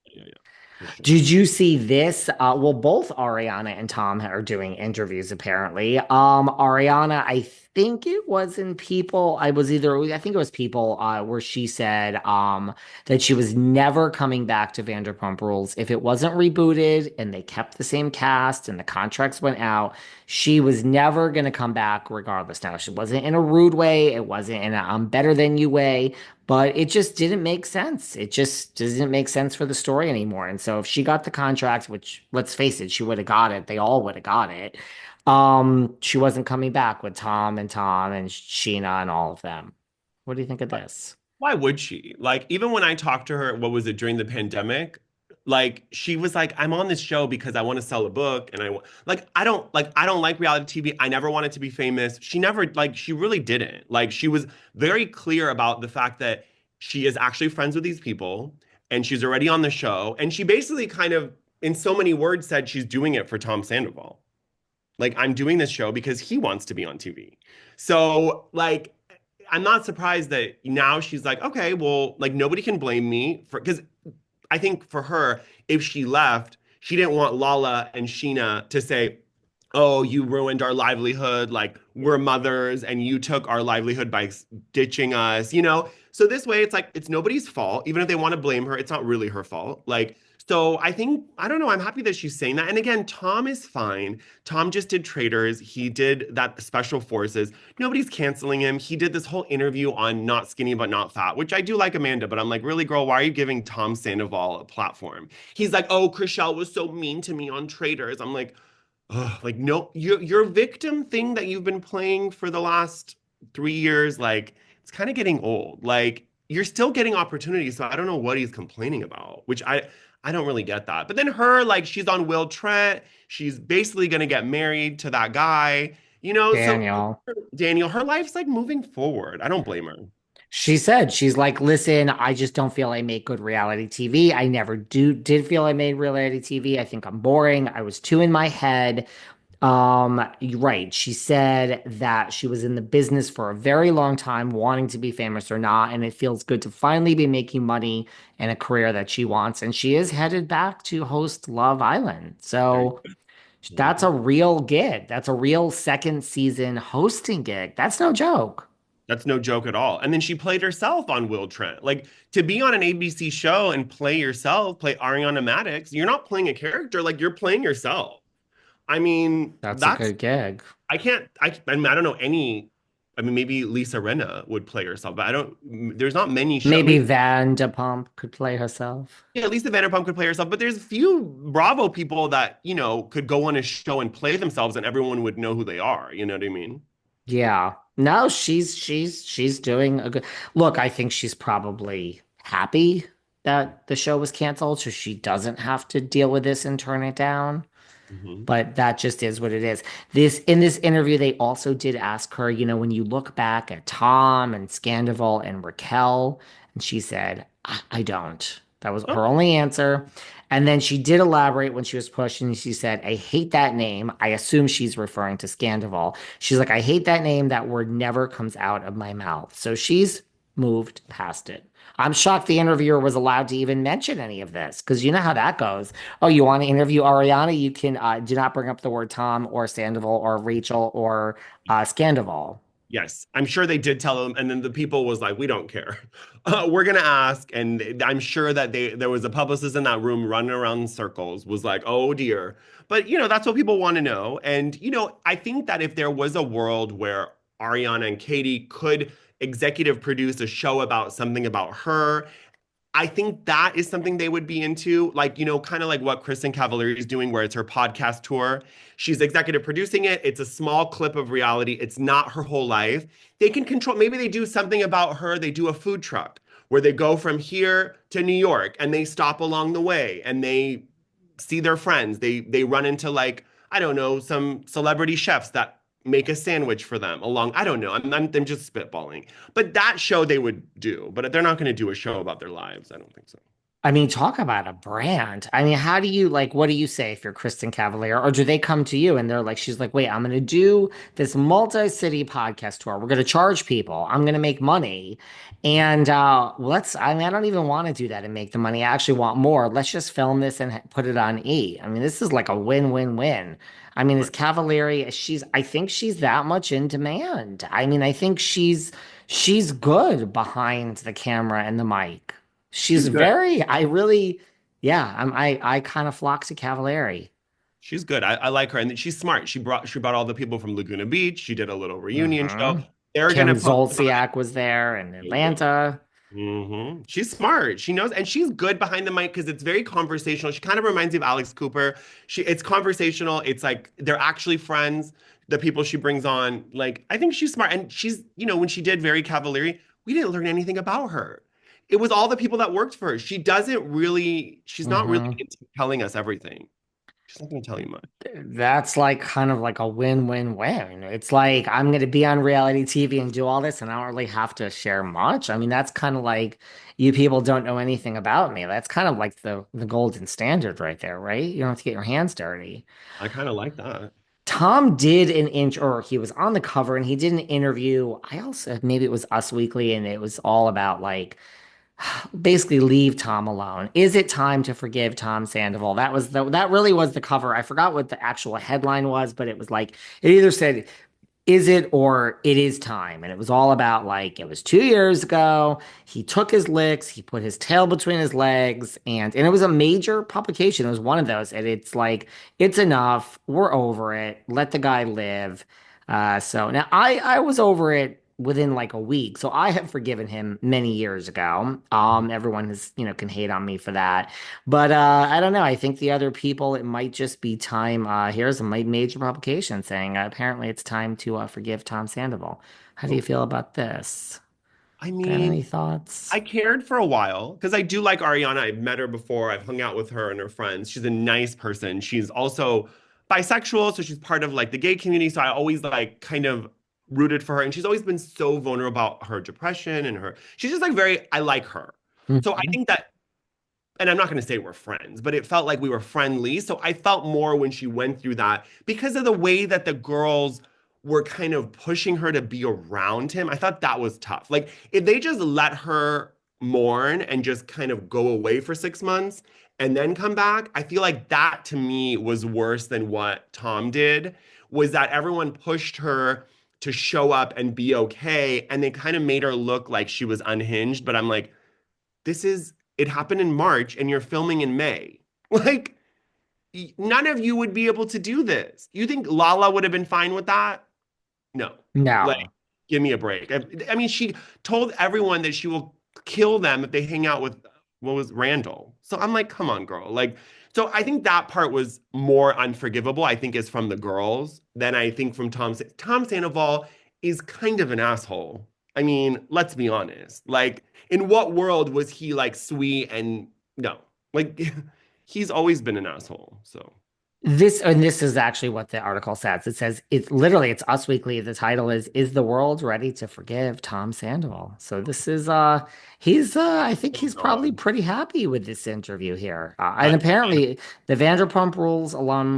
Yeah, yeah, for sure. Did you see this? Well, both Ariana and Tom are doing interviews apparently. Ariana, I think it was in People. I think it was People, where she said that she was never coming back to Vanderpump Rules. If it wasn't rebooted and they kept the same cast and the contracts went out, she was never gonna come back regardless. Now, she wasn't in a rude way, it wasn't in a I'm better than you way. But it just didn't make sense. It just doesn't make sense for the story anymore. And so if she got the contract, which let's face it, she would have got it. They all would have got it. She wasn't coming back with Tom and Sheena and all of them. What do you think of this? Why would she? Like, even when I talked to her, what was it, during the pandemic? Like, she was like, I'm on this show because I want to sell a book and I don't like reality TV. I never wanted to be famous. She never like she really didn't. Like, she was very clear about the fact that she is actually friends with these people and she's already on the show. And she basically kind of, in so many words, said she's doing it for Tom Sandoval. Like, I'm doing this show because he wants to be on TV. So, like, I'm not surprised that now she's like, okay, well, like nobody can blame me for because I think for her, if she left, she didn't want Lala and Sheena to say, oh, you ruined our livelihood. Like we're mothers and you took our livelihood by ditching us, you know? So this way, it's like, it's nobody's fault. Even if they want to blame her, it's not really her fault. Like, so I think, I don't know, I'm happy that she's saying that. And again, Tom is fine. Tom just did Traitors. He did that Special Forces. Nobody's canceling him. He did this whole interview on Not Skinny But Not Fat, which I do like Amanda, but I'm like, really, girl, why are you giving Tom Sandoval a platform? He's like, oh, Chriselle was so mean to me on Traitors. I'm like, ugh, like no, your victim thing that you've been playing for the last 3 years, like it's kind of getting old. Like you're still getting opportunities, so I don't know what he's complaining about, which I don't really get that. But then her, like she's on Will Trent, she's basically gonna get married to that guy, you know. So Daniel. Daniel, her life's like moving forward. I don't blame her. She said, she's like, listen, I just don't feel I make good reality TV. I never did feel I made reality TV. I think I'm boring. I was too in my head. You're right. She said that she was in the business for a very long time, wanting to be famous or not, and it feels good to finally be making money and a career that she wants. And she is headed back to host Love Island. There you So go. that's Mhm. a real gig. That's a real second season hosting gig. That's no joke. That's no joke at all. And then she played herself on Will Trent. Like to be on an ABC show and play yourself, play Ariana Madix, you're not playing a character, like you're playing yourself. I mean, That's a that's good gig. I mean, I don't know any. I mean, maybe Lisa Rinna would play herself, but I don't. There's not many show. Maybe Maybe Vanderpump could play herself. yeah, Lisa Vanderpump could play herself, but there's a few Bravo people that could go on a show and play themselves, and everyone would know who they are. You know what I mean? Yeah. No, she's doing a good. Look, I think she's probably happy that the show was canceled, so she doesn't have to deal with this and turn it down. Hmm. But that just is what it is. This in this interview, they also did ask her, when you look back at Tom and Scandival and Raquel, and she said, I don't. That was Oh, her only answer. And then she did elaborate when she was pushed, and she said, I hate that name. I assume she's referring to Scandival. She's like, I hate that name. That word never comes out of my mouth. So she's moved past it. I'm shocked the interviewer was allowed to even mention any of this because you know how that goes. Oh, you want to interview Ariana? You can do not bring up the word Tom or Sandoval or Rachel or Scandival. yes, I'm sure they did tell them, and then the people was like, "We don't care. We're gonna ask." And I'm sure that there was a publicist in that room running around in circles, was like, "Oh dear." But that's what people want to know. And I think that if there was a world where Ariana and Katie could executive produce a show about something about her, I think that is something they would be into, like, kind of like what Kristen Cavallari is doing, where it's her podcast tour. She's executive producing it. It's a small clip of reality. It's not her whole life. They can control, maybe they do something about her. They do a food truck where they go from here to New York and they stop along the way and they see their friends. They run into like, I don't know, some celebrity chefs that make a sandwich for them along. I don't know. I'm just spitballing. But that show they would do. But they're not going to do a show about their lives. I don't think so. I mean, talk about a brand. I mean, how do you like, what do you say if you're Kristen Cavalier? Or do they come to you and they're like, she's like, wait, I'm going to do this multi-city podcast tour. We're going to charge people. I'm going to make money. And I mean, I don't even want to do that and make the money. I actually want more. Let's just film this and put it on E. I mean, this is like a win-win-win. I mean, is Right. Cavalieri, I think she's that much in demand. I mean, I think she's good behind the camera and the mic. She's She's good. very, I really, yeah, I kind of flock to Cavallari. She's good. I like her, and she's smart. She brought all the people from Laguna Beach. She did a little reunion show. Hmm. They're Kim gonna post about Zolciak was there in it. Atlanta. She's smart. She knows, and she's good behind the mic because it's very conversational. She kind of reminds me of Alex Cooper. It's conversational. It's like they're actually friends. The people she brings on, like I think she's smart, and when she did Very Cavallari, we didn't learn anything about her. It was all the people that worked for her. She's not really Hmm. into telling us everything. She's not going to tell you much. That's like kind of like a win-win-win. It's like I'm going to be on reality TV and do all this, and I don't really have to share much. I mean, that's kind of like you people don't know anything about me. That's kind of like the golden standard right there, right? You don't have to get your hands dirty. I kind of like that. Tom did an inch, or he was on the cover and he did an interview. I also, maybe it was Us Weekly, and it was all about like basically leave Tom alone. Is it time to forgive Tom Sandoval? That really was the cover. I forgot what the actual headline was, but it was like it either said is it or it is time? And it was all about like it was 2 years ago. He took his licks, he put his tail between his legs, and it was a major publication. It was one of those, and it's like it's enough. We're over it. Let the guy live. So now I was over it within like a week. So I have forgiven him many years ago. Everyone has, can hate on me for that. But I don't know. I think the other people, it might just be time. Here's a major publication saying apparently it's time to forgive Tom Sandoval. How do you feel about this? I Got any mean, thoughts? I cared for a while because I do like Ariana. I've met her before. I've hung out with her and her friends. She's a nice person. She's also bisexual, so she's part of like the gay community. So I always like kind of rooted for her. And she's always been so vulnerable about her depression and she's just like I like her. So I Mhm. think that, and I'm not going to say we're friends, but it felt like we were friendly. So I felt more when she went through that because of the way that the girls were kind of pushing her to be around him. I thought that was tough. Like if they just let her mourn and just kind of go away for 6 months and then come back, I feel like that to me was worse than what Tom did, was that everyone pushed her to show up and be okay. And they kind of made her look like she was unhinged. But I'm like, it happened in March and you're filming in May. Like, none of you would be able to do this. You think Lala would have been fine with that? No. Like, No. give me a break. I mean, she told everyone that she will kill them if they hang out with what was Randall. So I'm like, come on, girl. Like, so I think that part was more unforgivable, I think, is from the girls than I think from Tom. Tom Sandoval is kind of an asshole. I mean, let's be honest. Like, in what world was he like sweet and no? Like, he's always been an asshole. So, This is actually what the article says. It says it's Us Weekly. The title is the world ready to forgive Tom Sandoval? So this is he's I think oh he's probably God. pretty happy with this interview here. And Uh, apparently the Vanderpump Rules alum